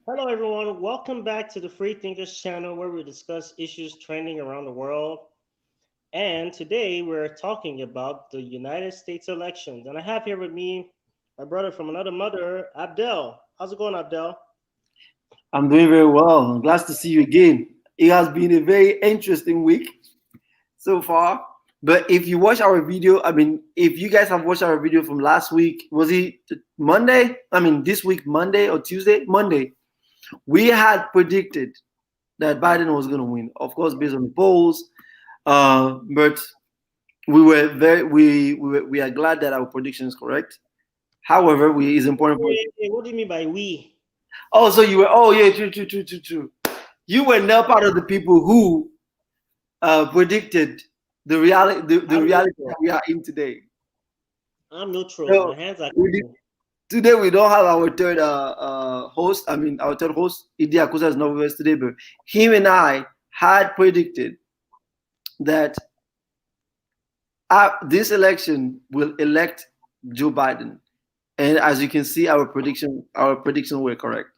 Hello, everyone. Welcome back to the FreeThinkers channel where we discuss issues trending around the world. And today we're talking about the United States elections. And I have here with me my brother from another mother, Abdel. How's it going, Abdel? I'm doing very well. I'm glad to see you again. It has been a very interesting week so far. But if you watch our video, if you guys have watched our video from last week, was it Monday? This week, Monday or Tuesday? Monday. We had predicted that Biden was going to win, of course, based on the polls. But we are glad that our prediction is correct. However, it's important for. What do you mean by we? Oh, so you were. Oh, yeah, true. You were not part of the people who predicted the I'm reality that neutral. we are in today. I'm neutral. So My hands are we did, clean. today we don't have our third host. Our third host, Idi Akusa, is not with us today, but him and I had predicted that this election will elect Joe Biden, and as you can see, our prediction were correct.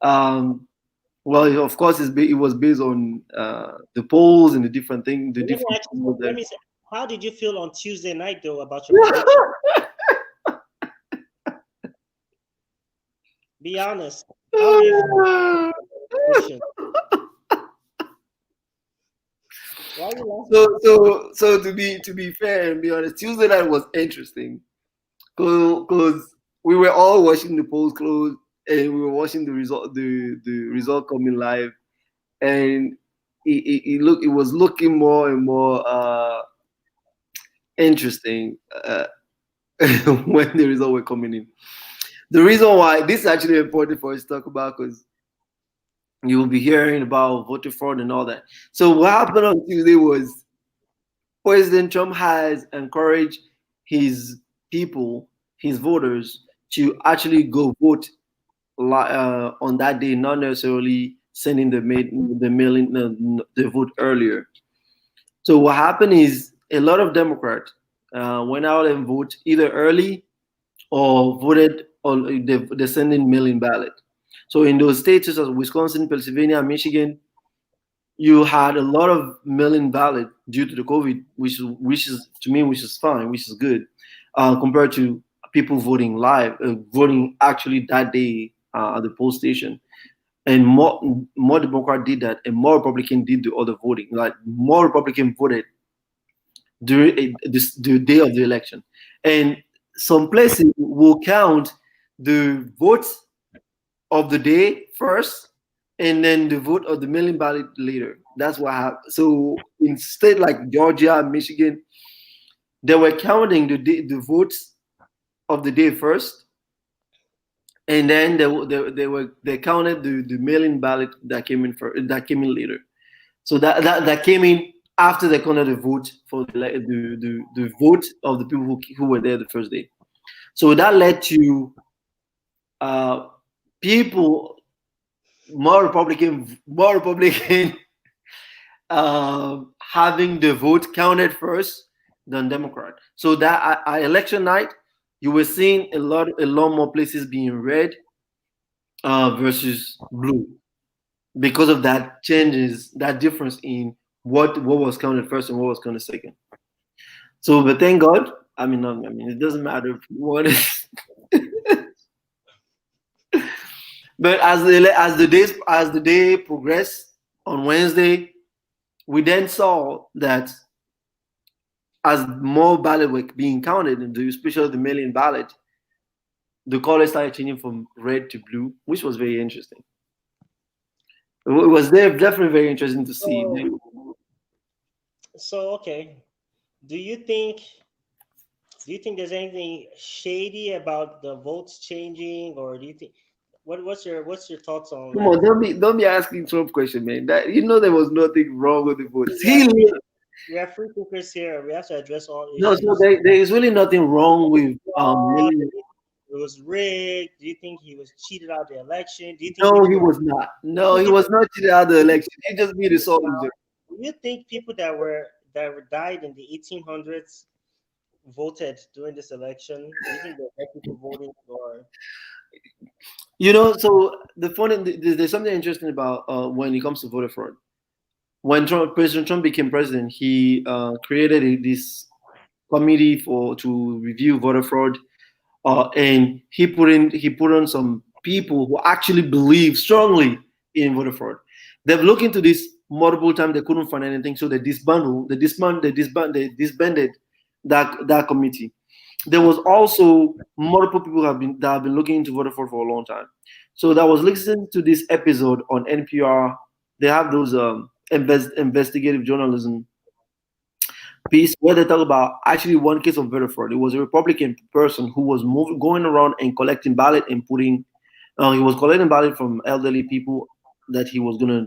Um, well, of course, it was based on the polls and the different things, the But let me different ask you, polls let there. me say, how did you feel on Tuesday night, though, about your prediction? Be honest. How do you feel about your prediction? Why are you laughing? So to be fair and be honest, Tuesday night was interesting because we were all watching the polls close and we were watching the result coming live, and it was looking more and more interesting when the result were coming in. The reason why this is actually important for us to talk about, because you will be hearing about voter fraud and all that. So what happened on Tuesday was President Trump has encouraged his people, his voters, to actually go vote on that day, not necessarily sending the mailing the vote earlier. So what happened is a lot of Democrats went out and voted either early or voted on the sending mail-in ballot. So in those states such as Wisconsin, Pennsylvania, Michigan, you had a lot of mail-in ballot due to the COVID, which is to me, which is fine, which is good, compared to people voting live, voting actually that day at the poll station. And more Democrat did that, and more Republican did the other voting. Like more Republican voted during the day of the election, and some places will count the votes of the day first, and then the vote of the mail-in ballot later. That's what happened. So in state like Georgia, Michigan, they were counting the votes of the day first, and then they counted the mail-in ballot that came in later. So that came in after they counted the vote for the vote of the people who were there the first day. So that led to uh, people more Republican having the vote counted first than Democrat. So that election night, you were seeing a lot more places being red versus blue because of that difference in what was counted first and what was counted second. So, but thank God. It doesn't matter what. But as the day progressed on Wednesday, we then saw that as more ballot were being counted, and especially the mail-in ballot, the color started changing from red to blue, which was very interesting. It was definitely very interesting to see. So, okay. Do you think there's anything shady about the votes changing, or do you think what's your thoughts on Come like on, don't be asking Trump question, man. That there was nothing wrong with the votes. we have free we have free thinkers here. We have to address all No, so issues. there is really nothing wrong with Fraud, Millie. it was rigged. Do you think he was cheated out of the election? Do you think No, people he were was not. do No, you he think was not cheated out of the election. He just made a sore loser. do you think people that were died in the 1800s voted during this election? Do you think they were people voting or So the funny there's something interesting about when it comes to voter fraud. When President Trump became president, he created this committee to review voter fraud, and he put on some people who actually believe strongly in voter fraud. They've looked into this multiple times. They couldn't find anything, so they disbanded that committee. There was also multiple people that have been looking into voter fraud for a long time. So that was listening to this episode on NPR. They have those investigative journalism piece where they talk about actually one case of voter fraud. It was a Republican person who was going around and collecting ballot and putting. He was collecting ballot from elderly people that he was gonna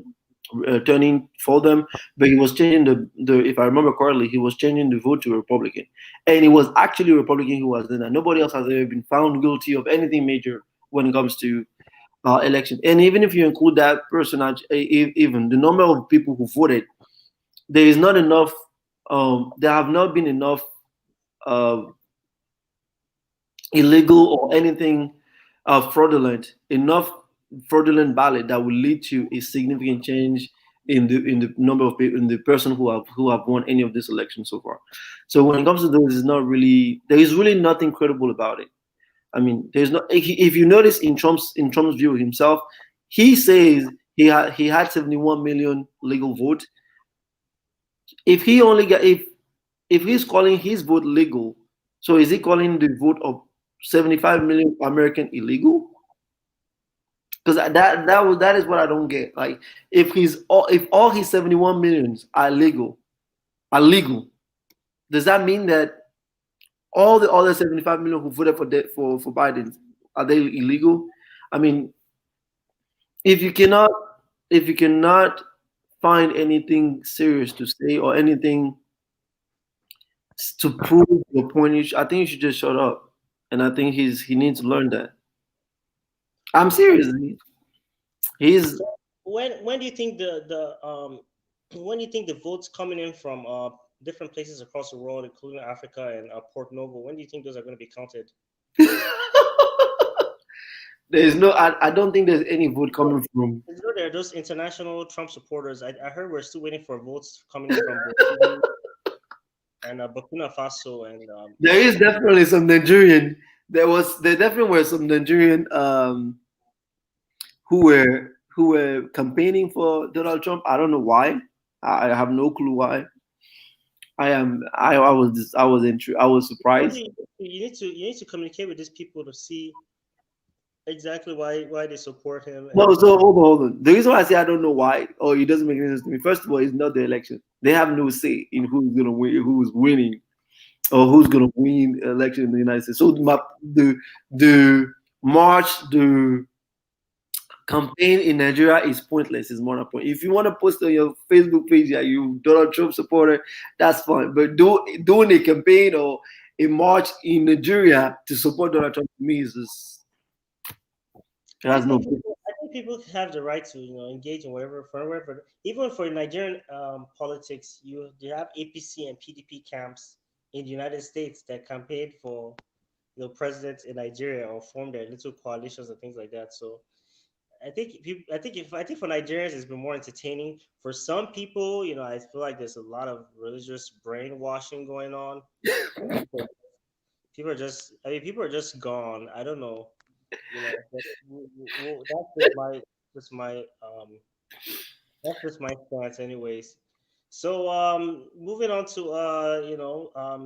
turn in for them, but he was changing the. If I remember correctly, he was changing the vote to a Republican, and it was actually a Republican who was doing that. Nobody else has ever been found guilty of anything major when it comes to election. And even if you include that person, even the number of people who voted, there is not enough. There have not been enough uh, illegal or anything fraudulent ballot that will lead to a significant change in the number of people in the person who have won any of this election so far. So when it comes to those, it's not really there is really nothing credible about it. I mean, there's not. If you notice in Trump's view himself, he says he had 71 million legal votes. If he only got if he's calling his vote legal, so is he calling the vote of 75 million American illegal? Because that is what I don't get. Like if all his 71 millions are legal, does that mean that all the other 75 million who voted for Biden are they illegal? I mean, if you cannot if you cannot find anything serious to say or anything to prove your point, I think you should just shut up. And I think he needs to learn that. I'm serious. He's So when do you think the when do you think the votes coming in from different places across the world, including Africa and Port Novo, when do you think those are going to be counted? there's no. I don't think there's any vote So, coming from. you know, there are those international Trump supporters. I heard we're still waiting for votes coming in from Burundi and Burkina Faso and There is definitely some Nigerian. There definitely were some Nigerian who were campaigning for Donald Trump. I don't know why. I have no clue why. I was what do surprised. you need to communicate with these people to see exactly why they support him No, and so hold on. The reason why I say I don't know why, or it doesn't make any sense to me. First of all, it's not the election. They have no say in who's gonna win, who's winning, or who's gonna win election in the United States. So the march, the campaign in Nigeria is pointless. Is more than point. If you want to post on your Facebook page that you Donald Trump supporter, that's fine. But doing a campaign or a march in Nigeria to support Donald Trump to me is just it has no. I think people have the right to engage in whatever for whatever. Even for Nigerian politics, you have APC and PDP camps in the United States that campaigned for presidents in Nigeria or formed their little coalitions and things like that. So I think for Nigerians it's been more entertaining. For some people, I feel like there's a lot of religious brainwashing going on. People people are just people are just gone. I don't know. But just my that's just my stance anyways. So moving on to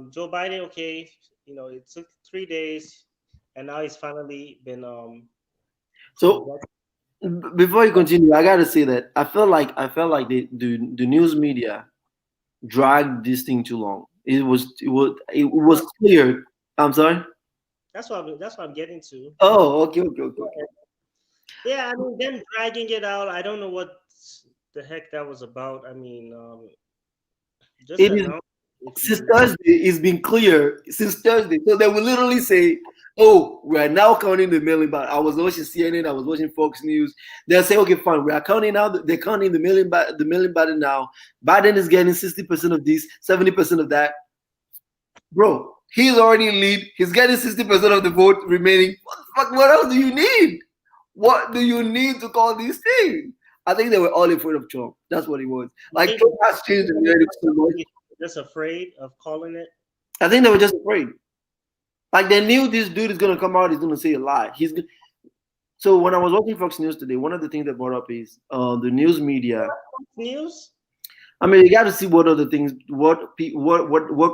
Joe Biden, okay, it took 3 days and now he's finally been So elected. before you continue, I gotta say that I felt like the news media dragged this thing too long. It was clear. I'm sorry. That's what I'm getting to. Oh, okay, okay, okay, okay. Yeah, I mean, them dragging it out. I don't know what the heck that was about. I mean, just It is announce if since you. Thursday. It's been clear since Thursday. So they will literally say, "Oh, we are now counting the million ballot." I was watching CNN. I was watching Fox News. They'll say, "Okay, fine. We are counting now. They're counting the million ballot now. Biden is getting 60% of this, 70% of that." Bro, he's already in lead. He's getting 60% of the vote remaining. What the fuck? What else do you need? What do you need to call these things? I think they were all afraid of Trump. That's what it was. You Like think Trump has changed the narrative so much. they're just afraid of calling it? I think they were just afraid. Like they knew this dude is gonna come out. He's gonna say a lie. So when I was watching Fox News today, one of the things they brought up is the news media. News? I mean, you got to see what other things, what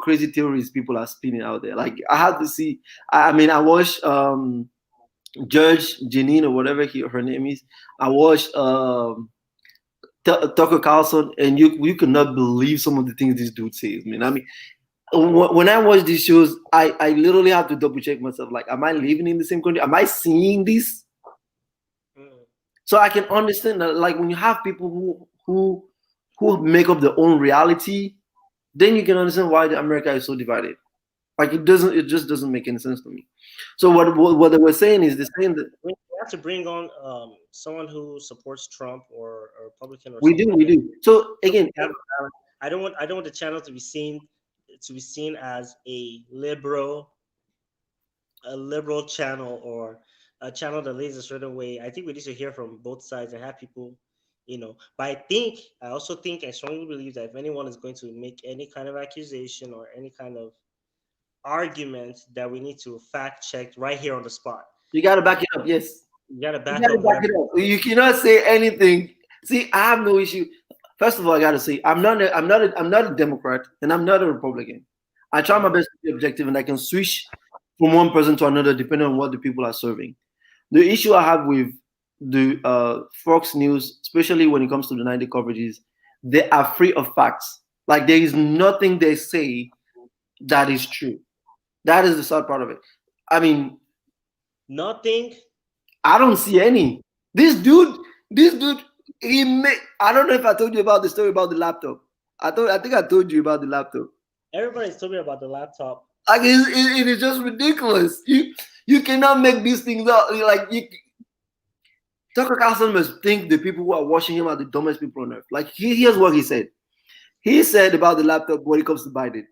crazy theories people are spinning out there. Like I had to see. I mean, I watched Judge Janine or whatever her name is. I watched Tucker Carlson, and you could not believe some of the things this dude says. Man, I mean, when I watch these shows, I literally have to double check myself. Like, am I living in the same country? Am I seeing this? Mm. So I can understand that. Like when you have people who make up their own reality, then you can understand why the America is so divided. Like it just doesn't make any sense to me. So what they were saying is the same that We have to bring on someone who supports Trump or a Republican or we something do, like we that. do. So again, Have a balance. I don't want the channel to be seen as a liberal channel or a channel that leads a certain way. I think we need to hear from both sides and have people. But I strongly believe that if anyone is going to make any kind of accusation or any kind of argument, that we need to fact check right here on the spot. you got to Like back it up. Yes, you gotta you back got to up back whatever. it up. You cannot say anything. See, I have no issue. First of all, I got to say I'm not a Democrat and I'm not a Republican. I try my Mhm. best to be objective and I can switch from one person to another depending on what the people are serving. The issue I have with the Fox News, especially when it comes to the 90 coverages, they are free of facts. Like there is nothing they say that is true. That is the sad part of it. I mean, Nothing. I don't see any. This dude, this dude, he made. I don't know if I told you about the story about the laptop. I think I told you about the laptop. Everybody's told me about the laptop. Like it is just ridiculous. You cannot make these things up. Tucker Carlson must think the people who are watching him are the dumbest people on earth. Like here's what he said. He said about the laptop when it comes to Biden.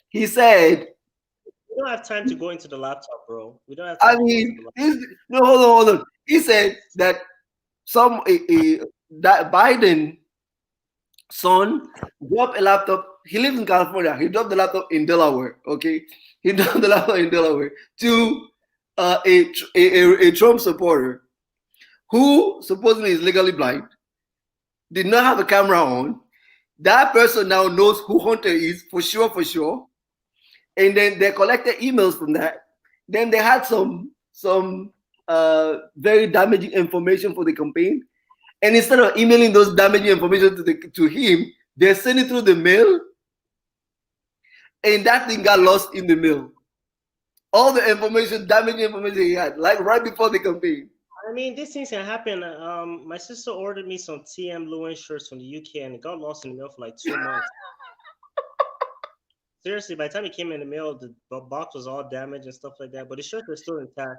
He said, We don't have time to go into the laptop, bro. We don't have I time to go into mean, the laptop. no, hold on. He said that some that Biden son dropped a laptop. He lives in California. He dropped the laptop in Delaware. Okay, he dropped the laptop in Delaware to a Trump supporter who supposedly is legally blind, did not have a camera on. That person now knows who Hunter is for sure. And then they collected emails from that. Then they had some very damaging information for the campaign. And instead of emailing those damaging information to him, they sent it through the mail, and that thing got lost in the mail. All the information, damaging information he had, like right before the campaign. I mean, these things can happen. My sister ordered me some TM Lewin shirts from the UK, and it got lost in the mail for like 2 months. Seriously, by the time it came in the mail, the box was all damaged and stuff like that. But the shirts were still intact.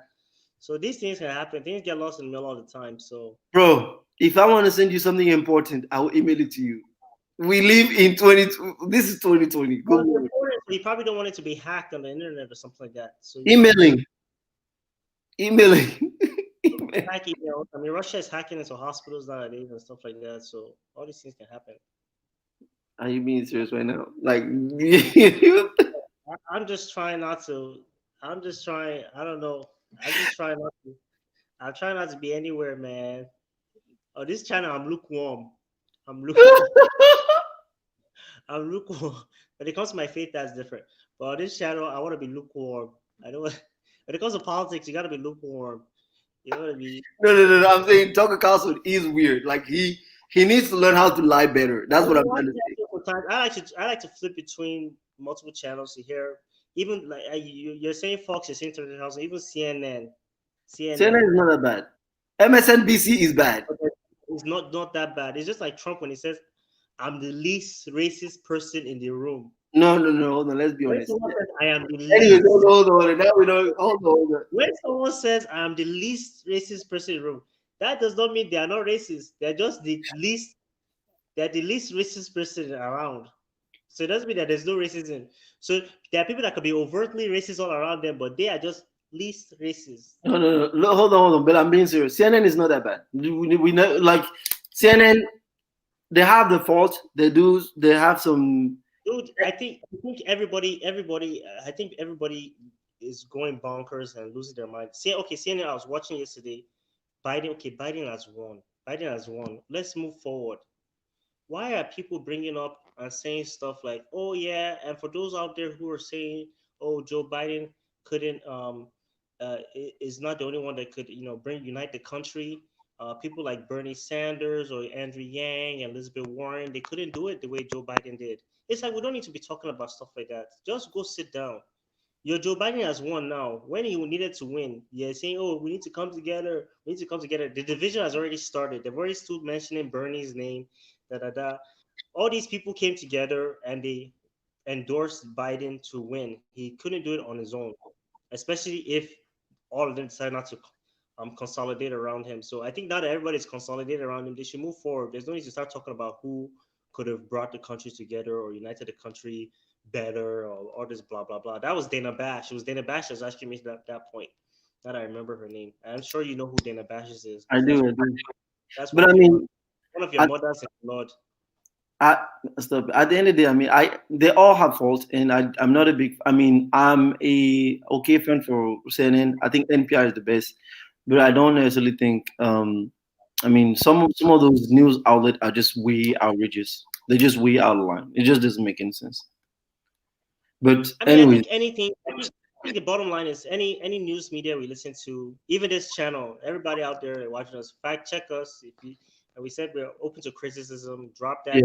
So these things can happen. Things get lost in the mail all the time. So Bro, if I want to send you something important, I will email it to you. We live in 20. This is 2020. well, Good it's morning. important. So you probably don't want it to be hacked on the internet or something like that. So Emailing, emailing. hack emails. I mean, Russia is hacking into hospitals nowadays and stuff like that. So all these things can happen. Are you being serious right now? Like, I'm just trying not to. I'm just trying. I don't know. I'm just trying not to. I'm trying not to be anywhere, man. Oh, this channel, I'm lukewarm. I'm lukewarm. I'm lukewarm. When it comes to my faith, that's different. But on this channel, I want to be lukewarm. I don't. When it comes to politics, you got to be lukewarm. You gotta be. no. I'm saying Tucker Carlson is weird. Like he needs to learn how to lie better. I That's what mean, I'm trying to say. sometimes I like to flip between multiple channels to hear. Even like you're saying Fox, you're saying 30,000, even CNN, CNN CNN. is not that bad. MSNBC is bad. It's not that bad. It's just like Trump when he says, "I'm the least racist person in the room." No. Hold on. Let's be When honest. someone says, "I am the Anyways, least," hold on. Now we know. Hold on. when someone says, "I am the least racist person in the room," that does not mean they are not racist. They're just the least. They're the least racist person around. So it doesn't mean that there's no racism. So there are people that could be overtly racist all around them, but they are just least racist. No, no, no, no, hold on. But I'm being serious. CNN is not that bad. We know, like CNN, they have the fault. They do. They have some. Dude, I think I think everybody is going bonkers and losing their mind. See, okay, CNN, I was watching yesterday. Biden, okay, Biden has won. Biden has won. Let's move forward. Why are people bringing up and saying stuff like, "Oh yeah," and for those out there who are saying, "Oh, Joe Biden couldn't is not the only one that could bring unite the country." People like Bernie Sanders or Andrew Yang and Elizabeth Warren, they couldn't do it the way Joe Biden did. It's like we don't need to be talking about stuff like that. Just go sit down. Your Joe Biden has won now. When he needed to win, you're saying, "Oh, we need to come together. We need to come together." The division has already started. They've already stood mentioning Bernie's name. Da da da. All these people came together and they endorsed Biden to win. He couldn't do it on his own, especially if all of them decide not to consolidate around him. So I think now that everybody's consolidated around him, they should move forward. There's no need to start talking about who could have brought the country together or united the country better or all this blah blah blah. That was Dana Bash. It was Dana Bash that was actually made that point. That I remember her name. I'm sure you know who Dana Bash is I because do, I do. that's But I mean, one of your at, mothers in blood. at, stop. At the end of the day, I mean, they all have faults, and I'm not a big. I mean, I'm a okay fan for CNN. I think NPR is the best, but I don't necessarily think. I mean, some of those news outlets are just way outrageous. They're just way out of line. It just doesn't make any sense. But I mean, I anyways, think anything. I think the bottom line is any news media we listen to, even this channel, everybody out there watching us, fact check us. If you and we said we're open to criticism, drop that yes.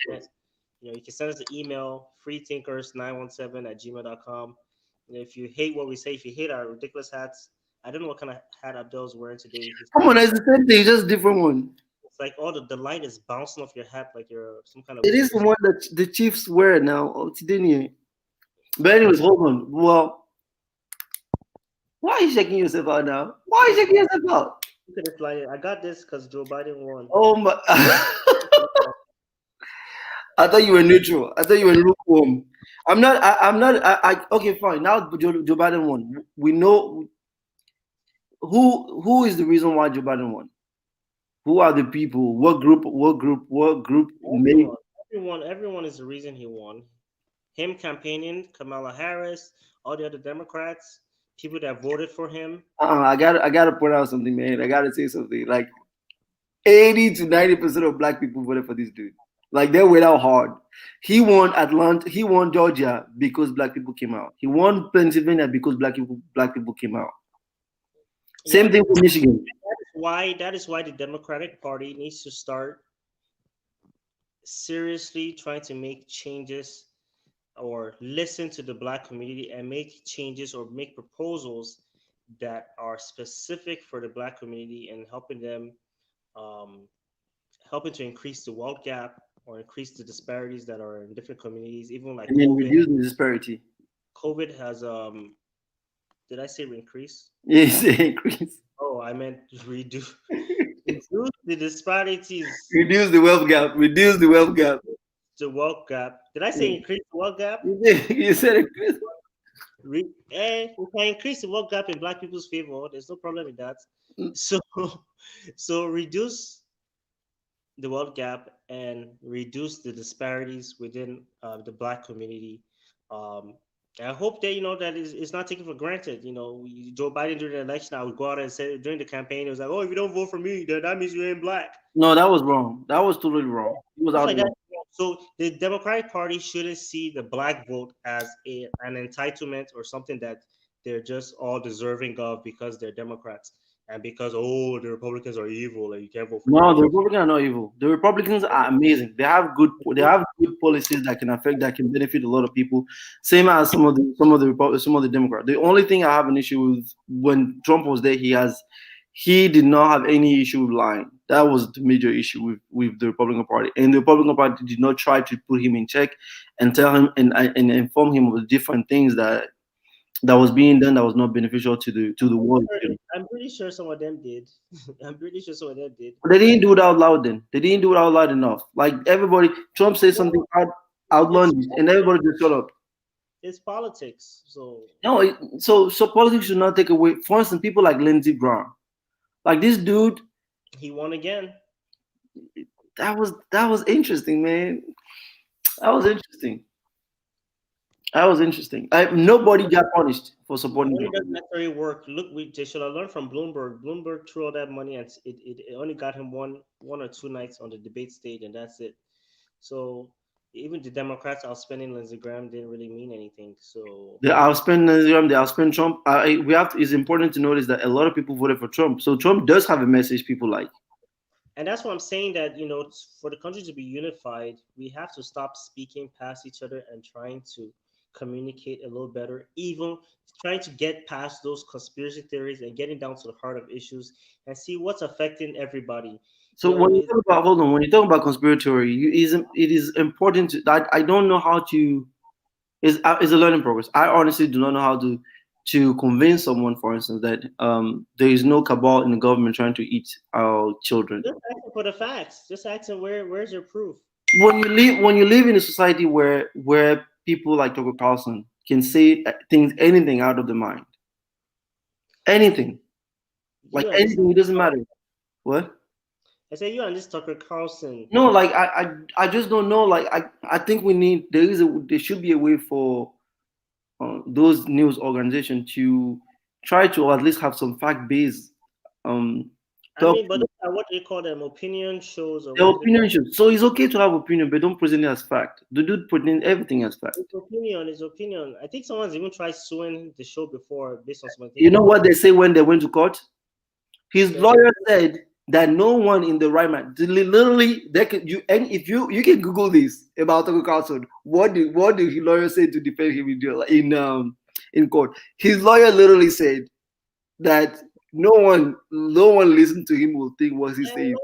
comment. You can send us an email, freethinkers917@gmail.com. If you hate what we say, if you hate our ridiculous hats, I don't know what kind of hat Abdel's wearing today. He's Come on, probably it's the same thing, just different one. it's like all the light is bouncing off your hat like you're some kind of It is the wizard. one that the Chiefs wear now. Oh, today. But anyways, hold on. Well, why are you shaking yourself out now? Why are you shaking yourself out? Look at this light. I got this because Joe Biden won. Oh my! I thought you were neutral. I thought you were lukewarm. I'm not. I'm not. Okay, fine. Now Joe Biden won. We know who is the reason why Joe Biden won. Who are the people? What group? What group? What group made? Everyone is the reason he won. Him campaigning, Kamala Harris, all the other Democrats, people that voted for him. I gotta point out something, man. I gotta say something. Like 80 to 90% of black people voted for this dude. Like they went out hard. He won Atlanta. He won Georgia because black people came out. He won Pennsylvania because black people came out. Same Yeah, thing for Michigan. that is why the Democratic Party needs to start seriously trying to make changes or listen to the black community and make changes or make proposals that are specific for the black community and um, helping to increase the wealth gap or increase the disparities that are in different communities. Even like And then COVID, reduce the disparity. COVID has did I say increase? Yes, increase. Oh, I meant reduce the disparities, Reduce the wealth gap. Reduce the wealth gap. the wealth gap. Did I say Yeah. increase the wealth gap? You said increase. We can increase the wealth gap in black people's favor. There's no problem with that. So, so reduce the wealth gap and reduce the disparities within the black community. Um, I hope that that is not taken for granted. Joe Biden during the election, I would go out and say during the campaign, it was like, "Oh, if you don't vote for me, then that means you ain't black." No, that was wrong. That was totally wrong. He was Stuff out like there. that. So the Democratic Party shouldn't see the black vote as an entitlement or something that they're just all deserving of because they're Democrats and because the Republicans are evil and you can't vote for them. No, the Republicans are not evil. The Republicans are amazing. They have good policies that can affect that can benefit a lot of people. Same as some of the Democrats. The only thing I have an issue with when Trump was there, he did not have any issue with lying. That was the major issue with the Republican Party, and the Republican Party did not try to put him in check and tell him and inform him of the different things that was being done that was not beneficial to the world. I'm pretty sure some of them did. I'm pretty sure some of them did. They didn't do it out loud then. They didn't do it out loud enough. Like everybody, Trump said something outlandish, and everybody just shut up. It's politics. So No, so politics should not take away. For instance, people like Lindsey Graham, like this dude, he won again. that was interesting, man. That was interesting. That was interesting. Nobody got punished for supporting Money him. doesn't necessarily work. Look, they should have learned from Bloomberg. Bloomberg threw all that money, and it only got him one or two nights on the debate stage, and that's it. So even the Democrats outspending Lindsey Graham didn't really mean anything. So They outspend Instagram, they outspend Trump. We have to, it's important to notice that a lot of people voted for Trump. So Trump does have a message people like. and that's why I'm saying that for the country to be unified, we have to stop speaking past each other and trying to communicate a little better, even trying to get past those conspiracy theories and getting down to the heart of issues and see what's affecting everybody. So when you talk about hold on, when you talk about conspiracy theory, it is important to. I don't know how to. It's a learning progress. I honestly do not know how to convince someone, for instance, that there is no cabal in the government trying to eat our children. Just asking for the facts. Just asking where's your proof? When you live in a society where people like Tucker Carlson can say things anything out of their mind, anything like You and this anything, it doesn't matter what. I say you and this Tucker Carlson. No, like I just don't know. Like I think we need there should be a way for those news organizations to try to at least have some fact based um I talk. mean, but those are what they call them opinion shows or Their what do they call opinion should, so it's okay to have opinion, but don't present it as fact. The dude present everything as fact. his opinion, his opinion. I think someone's even tried suing the show before based on some You things know he what said. they say when they went to court? His They said lawyer said that no one in the right mind, literally, they could you and if you can Google this about Tucker Carlson. What did his lawyer say to defend him in court? His lawyer literally said that no one listened to him will think what he's saying.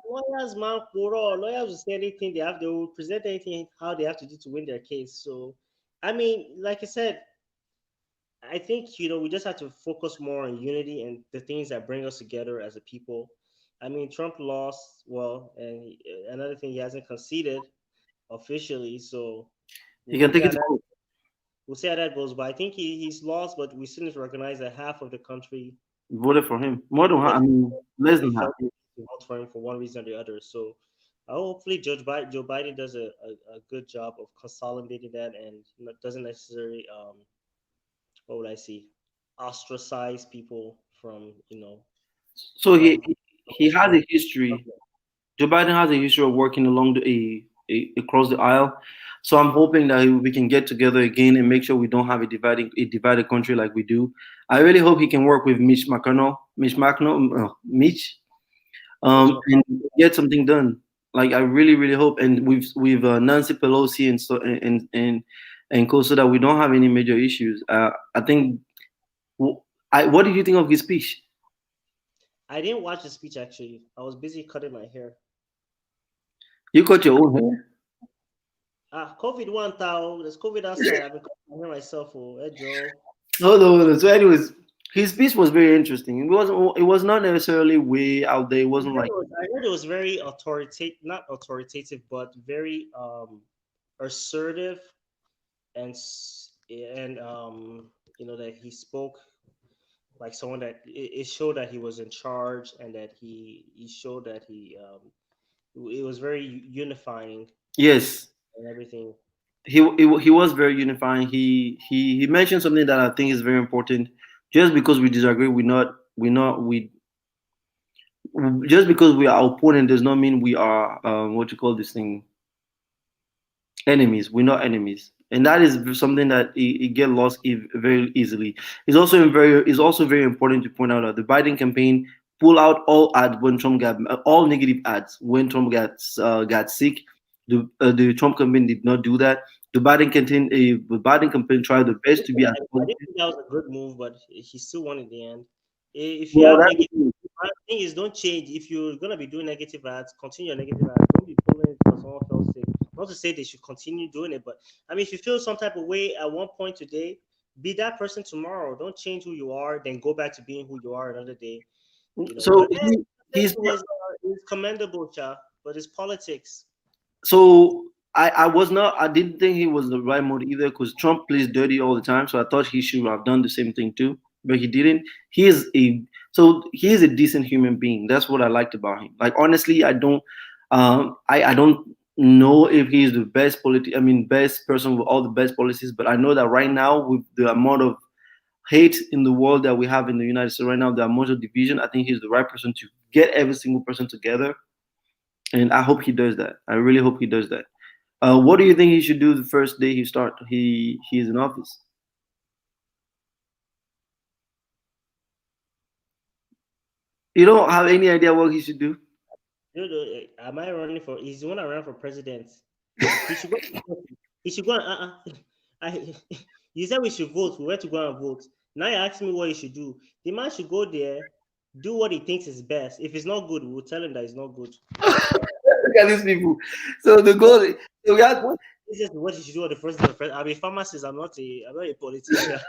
lawyers, man, lawyers will say anything they will present anything how they have to do to win their case. So, I mean, like I said, I think we just have to focus more on unity and the things that bring us together as a people. I mean, Trump lost, well, and another thing, he hasn't conceded officially, so He we'll can see take how it to that court. we'll see how that goes. But I think he's lost, but we still need to recognize that half of the country Voted for him. More than half, I voted mean, less they than half. felt they needed to vote for him for one reason or the other. So hopefully Joe Biden does a good job of consolidating that and doesn't necessarily what would I see ostracize people from So he from he has a history. government. Joe Biden has a history of working along across the aisle. So I'm hoping that we can get together again and make sure we don't have a divided country like we do. I really hope he can work with Mitch, Mitch and McConnell. get something done. Like I really, really hope, and with Nancy Pelosi and so and co, so that we don't have any major issues. I think. What did you think of his speech? I didn't watch the speech actually. I was busy cutting my hair. You cut your own hair. COVID one thou. There's COVID outside. I've been cutting my hair myself. Oh, hey Joe. Hold on, hold on. So, anyways, his speech was very interesting. It wasn't. It was not necessarily way out there. It wasn't like. I heard it was very authoritative, not authoritative, but very assertive and that he spoke like someone that it showed that he was in charge and that he showed that it was very unifying Yes, and everything. he was very unifying. He mentioned something that I think is very important. Just because we disagree, we just because we are opponent does not mean we are what you call this thing, enemies. We're not enemies, and that is something that it get lost very easily. It's also very important to point out that the Biden campaign pull out all ads when Trump got all negative ads when Trump got sick. The Trump campaign did not do that. The Biden campaign tried the best to be as I didn't positive. think that was a good move, but he still won in the end. If you Well, have that negative, my thing is don't change. If you're gonna be doing negative ads, continue your negative ads. Don't be pulling it because someone felt sick. Not to say they should continue doing it, but I mean, if you feel some type of way at one point today, be that person tomorrow. Don't change who you are, then go back to being who you are another day. so But he's it was commendable, Cha. But it's politics. so I was not. I didn't think he was the right mode either because Trump plays dirty all the time. So I thought he should have done the same thing too, but he didn't. He is a decent human being. That's what I liked about him. Like honestly, I don't know if he's the best best person with all the best policies. But I know that right now with the amount of hate in the world that we have in the United States right now, the amount of division, I think he's the right person to get every single person together. And I hope he does that. I really hope he does that. What do you think he should do the first day he's in office? You don't have any idea what he should do? Am I running for? He's the one I ran for president. He should go. He should go. I. You said we should vote. We went to go and vote. Now you're asking me what he should do. The man should go there, do what he thinks is best. If it's not good, we'll tell him that it's not good. Look at these people. So the goal. So we have, What is just what he should do on the first day of president? I'm a pharmacist. I'm not a politician.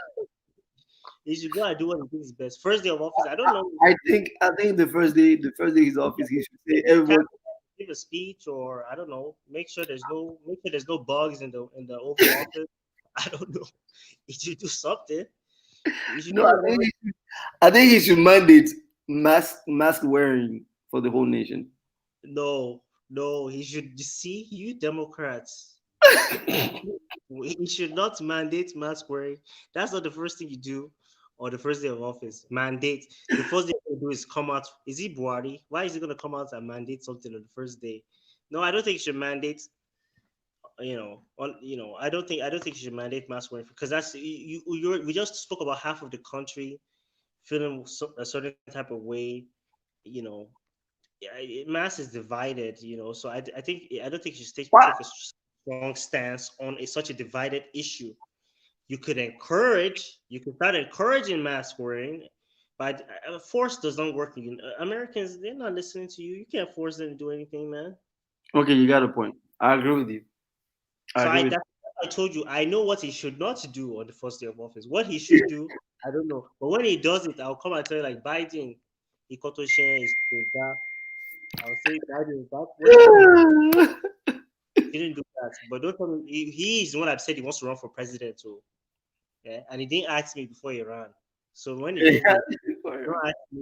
He should go and do what he thinks is best. First day of office. I don't know. I think the first day he's office, he should say everyone. Give a speech, or I don't know. Make sure there's no bugs in the Oval Office. I don't know. He should do something. He should No, do whatever. I think he should mandate mask wearing for the whole nation. No, no. He should see you Democrats. He should not mandate mask wearing. That's not the first thing you do on the first day of office. Mandate. The first thing you do is come out. Is he Buhari? Why is he going to come out and mandate something on the first day? No, I don't think you should mandate. I don't think you should mandate mask wearing because that's we just spoke about half of the country feeling a certain type of way. You know, yeah, mass is divided. So I don't think you should take a strong stance on such a divided issue. You can start encouraging mask wearing, but force does not work. Americans, they're not listening to you. You can't force them to do anything, man. Okay, you got a point. I agree with you. I So agree with I told you I know what he should not do on the first day of office. What he should do, I don't know. But when he does it, I'll come and tell you like Biden, he got to share his data. I'll say Biden, that's what he did. you. He didn't do that. But don't tell me he is the one that said he wants to run for president. So yeah, and he didn't ask me before he ran. So when he does it,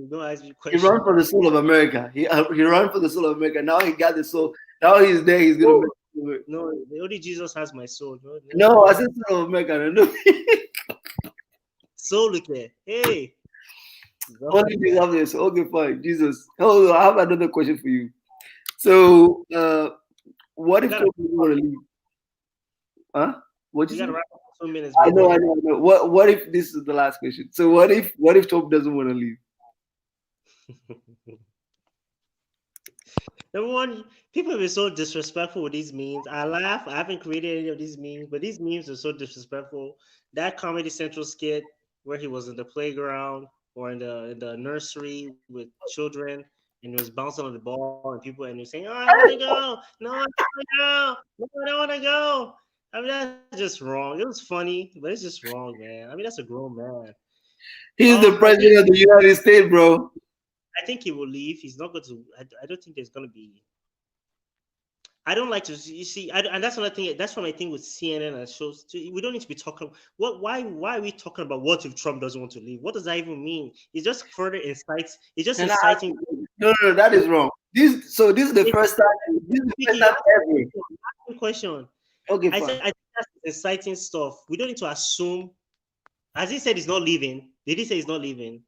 don't ask me He ran question. for the soul of America. He ran for the soul of America. Now he got the soul. Now he's there. He's gonna No, make it. no, only Jesus has my soul. No, no, No, I no. said soul of America. No. Soul, look here. Hey, Only Jesus have this. Okay, fine. Jesus. Oh, I have another question for you. So, what we if gotta Trump doesn't want to leave? Huh? What we you gotta say? wrap up 2 minutes, I know, brother. I know, I know. What if this is the last question? So, what if Trump doesn't want to leave? Number one, people have been so disrespectful with these memes. I laugh. I haven't created any of these memes, but these memes are so disrespectful. That Comedy Central skit where he was in the playground or in the nursery with children and he was bouncing on the ball and he was saying, "Oh, I want to go. No, I don't want to go. No, I don't want to go." I mean, that's just wrong. It was funny, but it's just wrong, man. I mean, that's a grown man. He's the I think president of the United States, bro. he will leave. He's not going to. I don't think there's going to be. I don't like to you see, and that's another thing. That's what I think with CNN and shows. We don't need to be talking. What? Why are we talking about what if Trump doesn't want to leave? What does that even mean? It just further incites. It's just Can I ask inciting. you? No, no, no, that is wrong. This is the It's, first time. This is the first Vicky, time ask me ever. a question. Okay, I said fine. I think that's inciting stuff. We don't need to assume. As he said, he's not leaving. Did he say he's not leaving?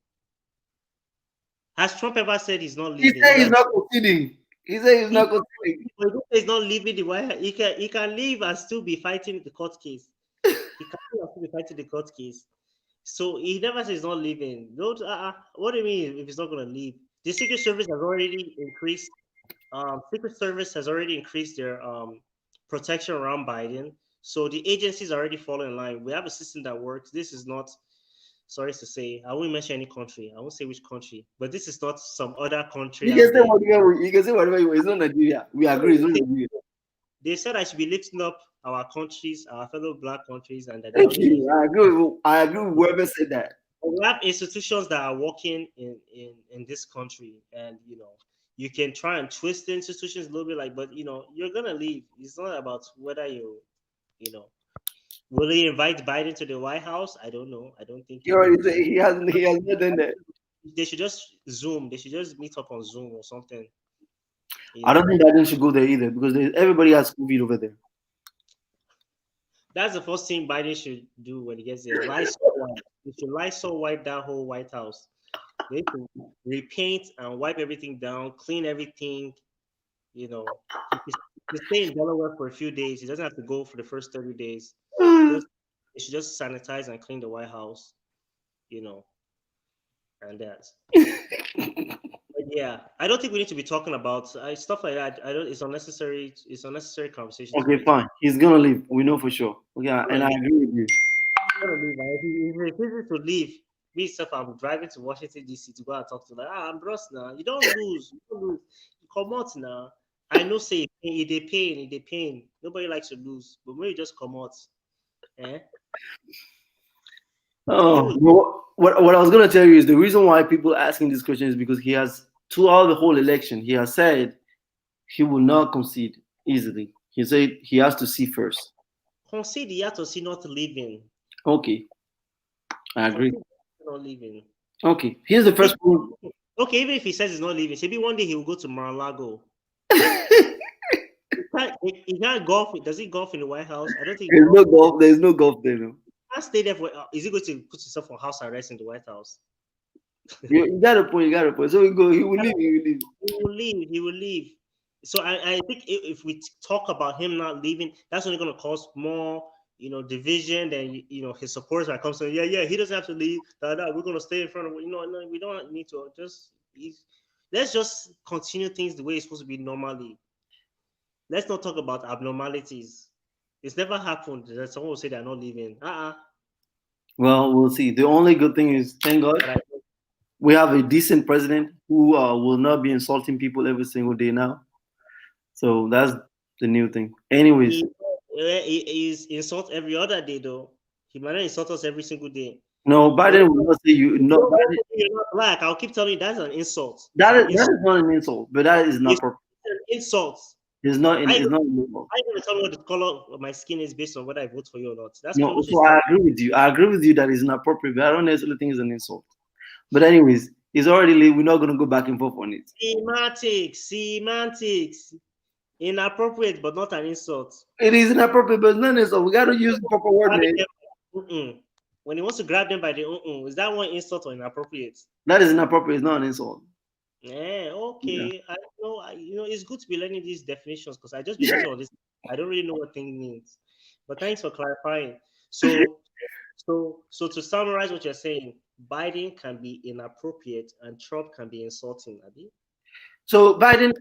Has Trump ever said he's not He leaving? said he's Yes. not conceding. He said he's He, not conceding. he's not leaving the White House. He can leave and still be fighting the court case. He can still be fighting the court case. So he never says he's not leaving. Don't, what do you mean if he's not going to leave? The Secret Service has already increased. Secret Service has already increased their protection around Biden. So the agencies are already following in line. We have a system that works. This is not. Sorry to say, I won't mention any country. I won't say which country, but this is not some other country You can out say there. whatever. You can say whatever you want. It's not Nigeria. We agree. It's not Nigeria. They said I should be lifting up our countries, our fellow black countries, and that they're Thank only you. using. I agree with whoever said that. We have institutions that are working in this country, and You can try and twist the institutions a little bit, like, but you're gonna leave. It's not about whether you know, will they invite Biden to the White House? I don't know. I don't think He he already will. said he has not done that. They should just Zoom. They should just meet up on Zoom or something. You I don't know, think Biden should go there either because everybody has COVID over there. that's the first thing Biden should do when he gets there. Lysol wipe. They should Lysol wipe that whole White House. They need to repaint and wipe everything down, clean everything. You know, he stay in Delaware for a few days. He doesn't have to go for the first 30 days. Just they should just sanitize and clean the White House. You know, and that. But yeah, I don't think we need to be talking about stuff like that. I don't. It's unnecessary. It's unnecessary conversation to Okay, get into. fine. He's gonna leave. We know for sure. Yeah, Gonna and I leave. agree with you. Gonna leave. And if he refuses to leave, me stuff. I'm driving to Washington D.C. to go and talk to like, I'm bros now. You don't lose. You don't lose. You come out now. I know say they pain, they pain. Nobody likes to lose, but when you just come out, eh? You Oh, will what I was gonna tell you is the reason why people are asking this question is because he has throughout the whole election he has said he will not concede easily. He said he has to see first. concede the to see not leaving. Okay, I agree. Concede not leaving. Okay, here's the Maybe, first one. okay, even if he says he's not leaving, maybe one day he will go to Mar-a-Lago. He can't golf. Does he golf in the White House? I don't think he There's golf. no golf. There's no golf there. No. He can't stay there for. Is he going to put himself on house arrest in the White House? You got a point. You got a point. So he go. He will leave. He will leave. He will leave. He will leave. So I think if we talk about him not leaving, that's only going to cause more, division. Then his supporters might come saying, yeah, he doesn't have to leave. We're going to stay in front of. No, we don't need to. Let's just continue things the way it's supposed to be normally. Let's not talk about abnormalities. It's never happened that someone will say they're not leaving. Well, we'll see. The only good thing is, thank God, But I we have a decent president who will not be insulting people every single day now. So that's the new thing. Anyways, he insults every other day though. He might not insult us every single day. no, Don't, Biden will not say you. No, don't Biden, say you're not black. I'll keep telling you that's an insult. It's that an is insult. not an insult, but that is not It's proper. an insult. It's not. I It's not an insult. I going to tell me what the color of my skin is based on whether I vote for you or not. That's No, foolishness. so I agree with you. I agree with you that it's inappropriate, but I don't necessarily think it's an insult. But anyways, it's already late. We're not gonna go back and forth on it. Semantics. Inappropriate, but not an insult. It is inappropriate, but it's not an insult. We gotta use the proper word, man. When he wants to grab them by the is that one insult or inappropriate? That is inappropriate. It's not an insult. Yeah, Yeah. okay. I know. It's good to be learning these definitions because I just be learning all this. I don't really know what thing means, but thanks for clarifying. So to summarize what you're saying, Biden can be inappropriate and Trump can be insulting. Abi? So Biden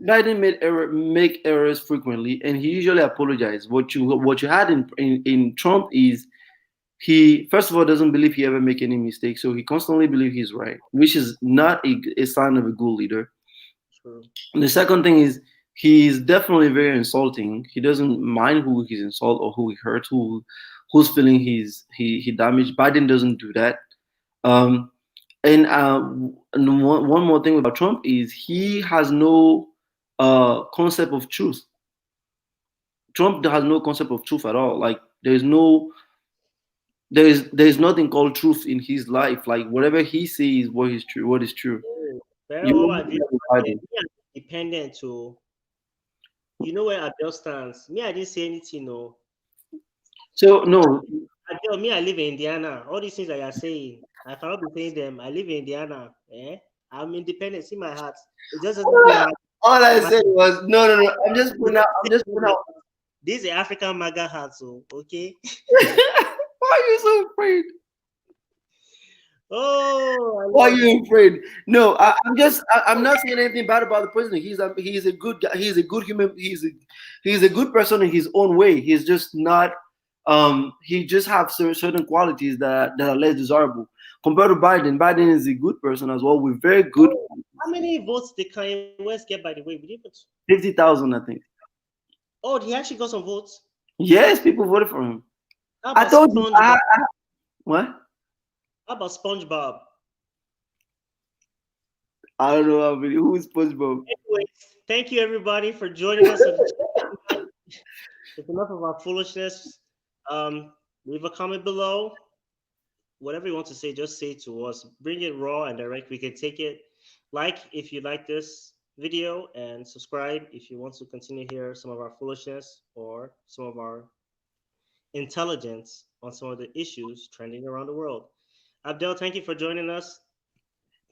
make errors frequently, and he usually apologizes. What you had in Trump is he first of all doesn't believe he ever make any mistakes, so he constantly believes he's right, which is not a sign of a good leader. True. And the second thing is he's definitely very insulting. He doesn't mind who he's insult or who he hurt, whose feeling he damaged. Biden doesn't do that. Um, and one more thing about Trump is he has no concept of truth. Trump has no concept of truth at all. Like there's nothing called truth in his life. Like whatever he says, what is true. Very You well, won't I do did. that with Biden. Me, I'm independent to. You know where Abel stands. Me, I didn't say anything. No, So no, Abel, me, I live in Indiana. All these things that you're saying, I cannot be saying them. I live in Indiana. I'm independent. See my heart. It just doesn't say all I my said was no. I'm just putting out. I'm just putting out. This is African MAGA hat, so okay. Why are you so afraid? Oh, Why are you afraid? No, I'm not saying anything bad about the president. He's a good guy. He's a good human. He's a good person in his own way. He's just not. He just have certain qualities that are less desirable compared to Biden. Biden is a good person as well with very good. How many votes did Kanye West get, by the way? We didn't. 50,000, I think. Oh, he actually got some votes. Yes, people voted for him. How I about told you. SpongeBob? What? How about SpongeBob? I don't know how many. Who's SpongeBob? Anyways, thank you everybody for joining us at the channel. It's enough of our foolishness. Leave a comment below. Whatever you want to say, just say it to us. Bring it raw and direct. We can take it. Like if you like this video, and subscribe if you want to continue to hear some of our foolishness or some of our intelligence on some of the issues trending around the world. Abdel, thank you for joining us.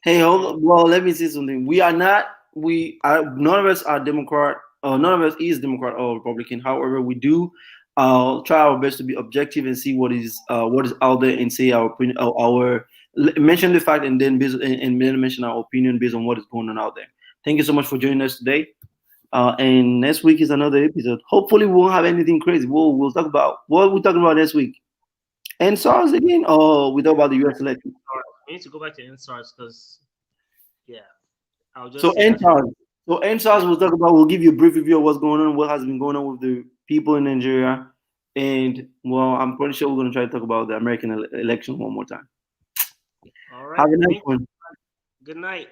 Hey, hold And on. Well, let me say something. We are not. We are. None of us are Democrat. None of us is Democrat or Republican. However, we do try our best to be objective and see what is out there and say our opinion. Mention the fact and then and then mention our opinion based on what is going on out there. Thank you so much for joining us today. And next week is another episode. Hopefully, we won't have anything crazy. We'll talk about what we're talking about next week. And SARS again, or we talk about the U.S. election. we need to go back to NSARS because, yeah, I'll So just say that. NSARS. So NSARS will talk about. We'll give you a brief review of what's going on, what has been going on with the people in Nigeria, and well, I'm pretty sure we're going to try to talk about the American election one more time. All right. Have a nice Thank you. one. Good night.